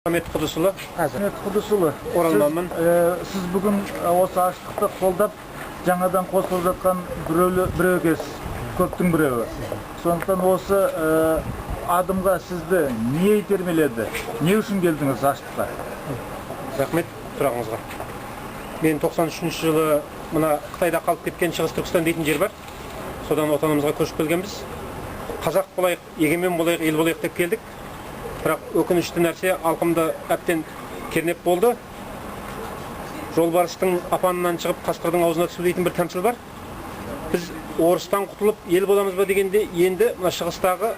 Ahmet Kudusulu. Ahmet Kudusulu. Oralmanмын. Siz bugün осы аштықты қолдап, жаңадан қосылып жатқан біреу екенсіз, көптің біреуі. Сондықтан осы адымға сізді не итермеледі? Не үшін келдіңіз аштыққа? Рахмет сұрағыңызға. Мен 93 жылы мына Қытайда қалып кеткен Шығыс Түркістан дейтін жер бар. Содан отанымызға көшіп келгенбіз. Қазақ болайық, егемен болайық, ел болайық деп келдік. Бірақ өкінішті нәрсе алқымды әптен кернеп болды. Жолбарыстың апанынан шығып қасқырдың аузына түсу дейтін бір тәмсіл бар. Біз орыстан құтылып ел боламыз ба дегенде, енді мына шығыстағы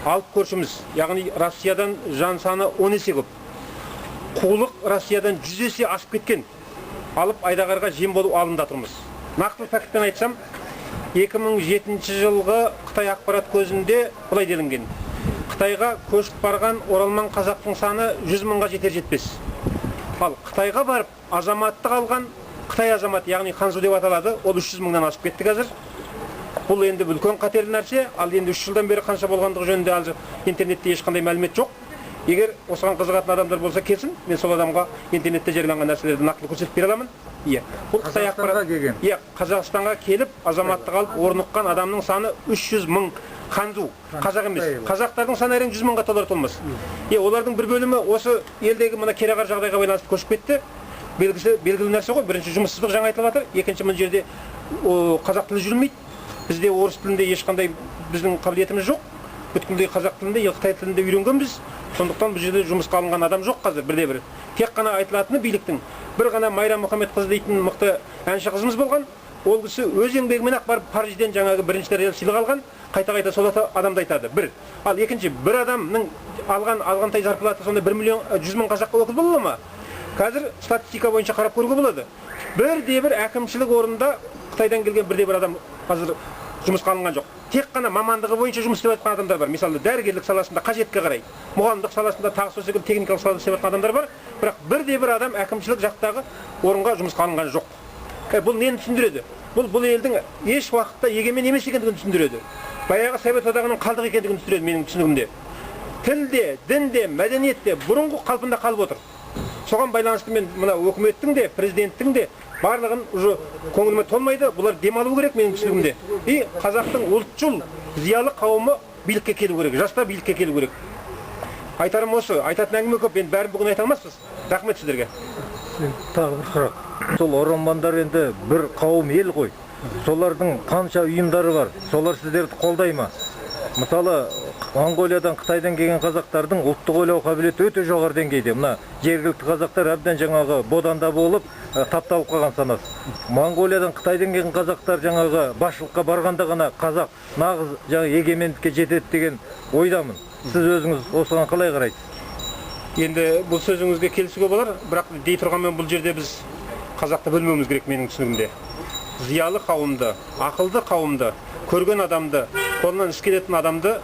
алып көршіміз, яғни Россиядан жан саны 10 есе көп. Қулық Россиядан 100 есе асып кеткен. Алып айдағарға жем болу алында тұрмыз. Нақты фактпен айтсам, 2007 жылғы Қытай ақпарат көзінде бұлай делінген. Қытайға көшіп барған оралман қазақтың саны 100 мыңға жетер-жетпес. Ал Қытайға барып азаматтық алған Қытай азаматы, яғни ханзу деп аталады, ол 300 мыңнан асып кетті қазір. Бұл енді үлкен қатерлі нәрсе. Ал енді 3 жылдан бері қанша болғандығы жөнінде интернетте ешқандай мәлімет жоқ. Егер осыған қызығатын адамдар болса келсін, мен сол адамға интернетте жарияланған нәрселерді нақтылы көрсетіп бере аламын. Бұл Қытай ақпарат. Қазақстанға келіп азаматтық алып орныққан адамның саны 300 мың. Ханзу, қазақ емес. Қазақтардың саны әрең 100 мыңға толмас. Олардың бір бөлімі осы елдегі мына кереғар жағдайға байланысты көшіп кетті. Белгілі нәрсе ғой. Бірінші жұмыссыздық жаңа айтылып жатыр. Екінші мына жерде қазақ тілі жүрмейді. Бізде орыс тілінде ешқандай біздің қабілетіміз жоқ. Бүткілдей қазақ тілінде, Қытай тілінде үйренгенбіз. Сондықтан бұл жерде жұмысқа алынған адам жоқ қазір бірде-бір. Тек қана айтылатыны биліктің. Бір ғана Майра Мұхамедқызы дейтін мықты әнші қызымыз болған. Ол кісі өз еңбегімен ақ барып Парижден жаңағы бірінші дәрежелі сыйлық алған. Қайта сол адамды айтады. Бір. Ал екінші, бір адамның алғантай зарплаты сонда 1 миллион 100 мың қазаққа өкіл бола ма? Қазір статистика бойынша қарап көруге болады. Бірде-бір әкімшілік орында Қытайдан келген бірде-бір адам қазір жұмысқа алынған жоқ. Тек қана мамандығы бойынша жұмыс істеп жатқан адамдар бар. Мысалы, дәрігерлік саласында қажетке қарай, мұғалімдік саласында тағы сол секілді техникалық салада істеп жатқан адамдар бар. Бірақ бірде-бір адам әкімшілік жақтағы орынға жұмысқа алынған жоқ. Бұл нені түсіндіреді? Бұл елдің еш уақытта егемен емес екендігін түсіндіреді. Баяғы Совет одағының қалдық екендігін түсіндіреді менің түсінігімде. Тілде, дінде, мәдениетте бұрынғы қалпында қалып отыр. Соған байланысты мен мына өкіметтің де, президенттің де барлығын уже көңіліме толмайды. Бұлар демалу керек менің түсінігімде. Қазақтың ұлтшыл зиялы қауымы билікке келу керек, жастар билікке келу керек. Айтарым осы, айтатын әңгіме көп, енді бәрін бүгін айта алмаспыз. Рахмет сіздерге. Тағы бір сұрақ. Сол оралмандар енді бір қауым ел ғой. Солардың қанша ұйымдары бар? Солар сіздерді қолдай ма? Мысалы, Монғолиядан, Қытайдан келген қазақтардың ұлттық ойлау қабілеті өте жоғары деңгейде. Мына жергілікті қазақтар әбден жаңағы боданда болып, тапталып қалған санасы. Монғолиядан, Қытайдан келген қазақтар жаңағы басшылыққа барғанда ғана қазақ нағыз жаңағы егемендікке жетеді деген ойдамын. Сіз өзіңіз осыған қалай қарайсыз? Енді бұл сөзіңізге келісуге болар, бірақ дей тұрғанмен бұл жерде біз қазақты бөлмеуіміз керек менің түсінігімде. Зиялы қауымды, ақылды қауымды, көрген адамды, қолынан іс келетін адамды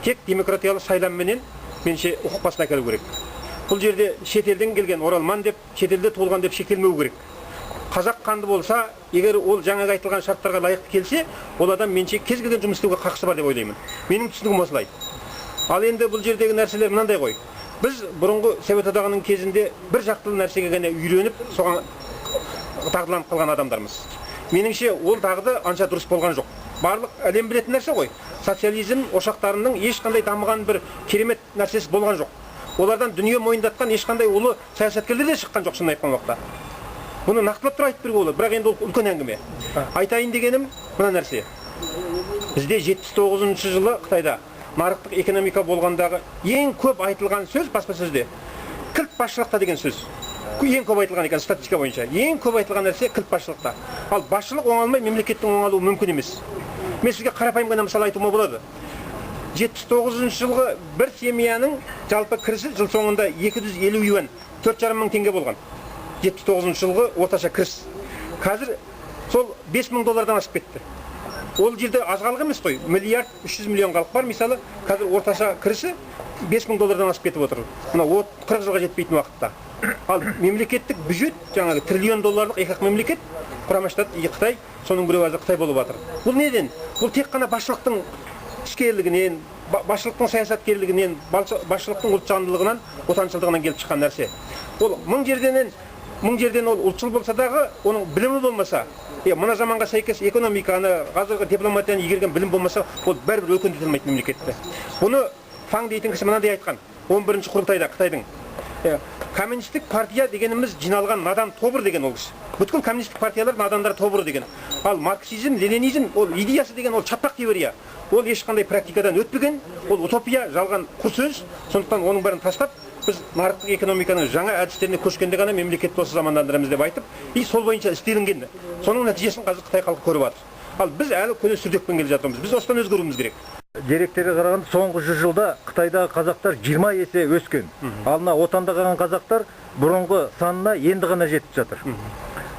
тек демократиялы сайламменен менше ұқпасына әкелу керек. Бұл жерде шетелден келген оралман деп, шетелде туылған деп шектелмеу керек. Қазақ қанды болса, егер ол жаңағы айтылған шарттарға лайықты келсе, ол адам менше кез келген жұмыс істеуге қақысы бар деп ойлаймын. Менің түсінігім осылай. Ал енді бұл жердегі нәрселер мынандай ғой. Біз бұрынғы Совет одағының кезінде бір жақтылы нәрсеге ғана үйреніп, соған дағдыланып қалған адамдармыз. Меніңше ол дағды анша дұрыс болған жоқ. Барлық әлем білетін нәрсе ғой. Социализм ошақтарының ешқандай дамыған бір керемет нәрсесі болған жоқ. Олардан дүние мойындатқан ешқандай ұлы саясаткерлер де шыққан жоқ шынын айтқан уақытта. Бұны нақтылап тұра айтып беруге болады, бірақ енді ол үлкен әңгіме. Айтайын дегенім мына нәрсе. Бізде 79 жылы Қытайда нарықтық экономика болғандағы ең көп айтылған сөз баспасөзде кілт басшылықта деген сөз. Ең көп айтылған екен статистика бойынша. Ең көп айтылған нәрсе кілт басшылықта. Ал басшылық оңалмай мемлекеттің оңалуы мүмкін емес. Мен сізге қарапайым ғана мысал айтуыма болады. 79 жылғы бір семьяның жалпы кірісі жыл соңында 250 юан, 4,5 мың теңге болған. 79 жылғы орташа кіріс. Қазір сол 5 мың доллардан асып кетті. Ол жерде аз халық емес қой. Миллиард 300 миллион халық бар, мысалы, қазір орташа кірісі 5 мың доллардан асып кетіп отыр. Мына 40 жылға жетпейтін уақытта. Ал мемлекеттік бюджет, жаңағы триллион долларлық екі мемлекет, Құрама Штат, Қытай, соның біреуі Қытай болып жатыр. Бұл неден? Бұл тек қана басшылықтың іскерлігінен, басшылықтың саясаткерлігінен, басшылықтың ұлтжандылығынан, отаншылдығынан келіп шыққан нәрсе. Ол мың жерден ол ұлтшыл болса дағы, оның білімі болмаса, мына заманға сәйкес экономиканы, қазіргі дипломатияны игерген білім болмаса, ол бәрібір өркендете алмайды мемлекетті. Бұны Фаң дейтін кісі мынандай айтқан, 11-ші құрылтайда Қытайдың. Коммунистік партия дегеніміз жиналған надан тобыр деген ол кісі. Бүткіл коммунистік партиялар надандар тобыры деген. Ал марксизм, ленинизм, ол идеясы деген ол чаппақ теория. Ол ешқандай практикадан өтпеген, ол утопия, жалған құр сөз. Сондықтан оның бәрін тастап, біз нарықтық экономиканың жаңа әдістеріне көшкенде ғана мемлекетті осы замандандырамыз деп айтып, сол бойынша істелінген. Соның нәтижесін қазір Қытай халқы көріп жатыр. Ал біз әлі көне сүрдекпен келе жатырмыз. Біз осыдан өзгеруіміз керек. Деректерге қарағанда соңғы 100 жылда Қытайдағы қазақтар 20 есе өскен. Ал мына отанда қалған қазақтар бұрынғы санына енді ғана жетіп жатыр.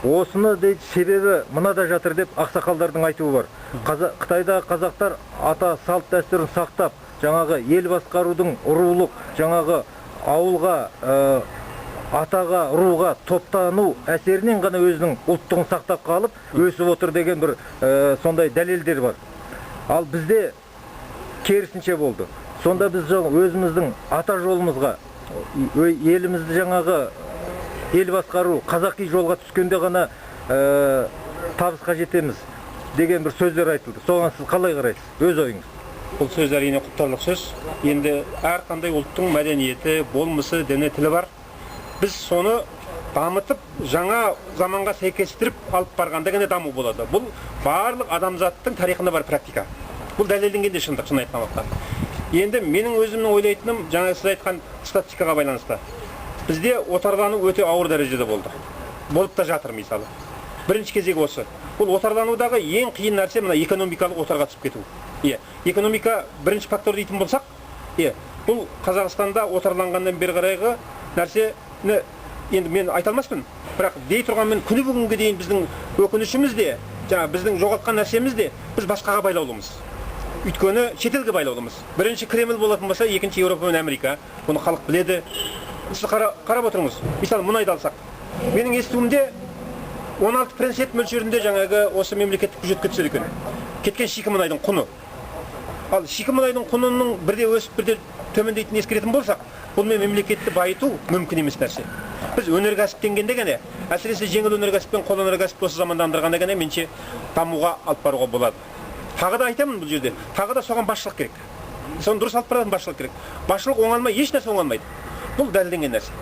Осыны дейді себебі мынада жатыр деп ақсақалдардың айтуы бар. Қытайдағы қазақтар ата салт дәстүрін сақтап, жаңағы ел басқарудың рулық, жаңағы ауылға, атаға, руға топтану әсерінен ғана өзінің ұлттығын сақтап қалып, өсіп отыр деген бір сондай дәлелдер бар. Ал бізде керісінше болды. Сонда біз өзіміздің ата жолымызға, елімізді жаңағы ел басқару, қазақи жолға түскенде ғана табысқа жетеміз деген бір сөздер айтылды. Соған сіз қалай қарайсыз? Өз ойыңыз. Бұл сөз әрине құптарлық сөз. Енді әрқандай ұлттың мәдениеті, болмысы, діні, тілі бар. Біз соны дамытып, жаңа заманға сәйкестіріп алып барғанда ғана даму болады. Бұл барлық адамзаттың тарихында бар практика. Бұл дәлелденген де шындық, шын айтқан уақытта. Енді менің өзімнің ойлайтыным, жаңа сіз айтқан статистикаға байланысты. Бізде отарлану өте ауыр дәрежеде болды. Болып та жатыр мысалы. Бірінші кезегі осы. Бұл отарланудағы ең қиын нәрсе мына экономикалық отарға түсіп кету. Экономика бірінші фактор дейтін болсақ, бұл Қазақстанда отарланғаннан бері қарайғы нәрсені енді мен айта алмаспын. Бірақ дей тұрған мен күні бүгінге дейін біздің өкінішіміз де, біздің жоғалтқан нәрсеміз де біз басқаға байлаулымыз. Өйткені шетелге байлаулымыз. Бірінші Кремль болатын болса, екінші Еуропа мен Америка. Бұны халық біледі. Сіз қарап отырыңыз. Мысалы, мұнайды алсақ. Менің естуімде 16% мөлшерінде жаңағы осы мемлекеттік бюджетке түседі екен. Кеткен шикі мұнайдың құны. Ал шикі мұнайдың құнының бірде өсіп, бірде төмендейтін ескеретін болсақ, бұл мемлекетті байыту мүмкін емес нәрсе. Біз өнеркәсіптенгенде ғана, әсіресе жеңіл өнеркәсіп пен қол өнеркәсіпті осы замандандырғанда ғана менше дамуға алып баруға болады. Тағы да айтамын бұл жерде, тағы да соған басшылық керек. Соны дұрыс алып баратын басшылық керек. Басшылық оңалмай, еш нәрсе оңалмайды. Бұл дәлелденген нәрсе.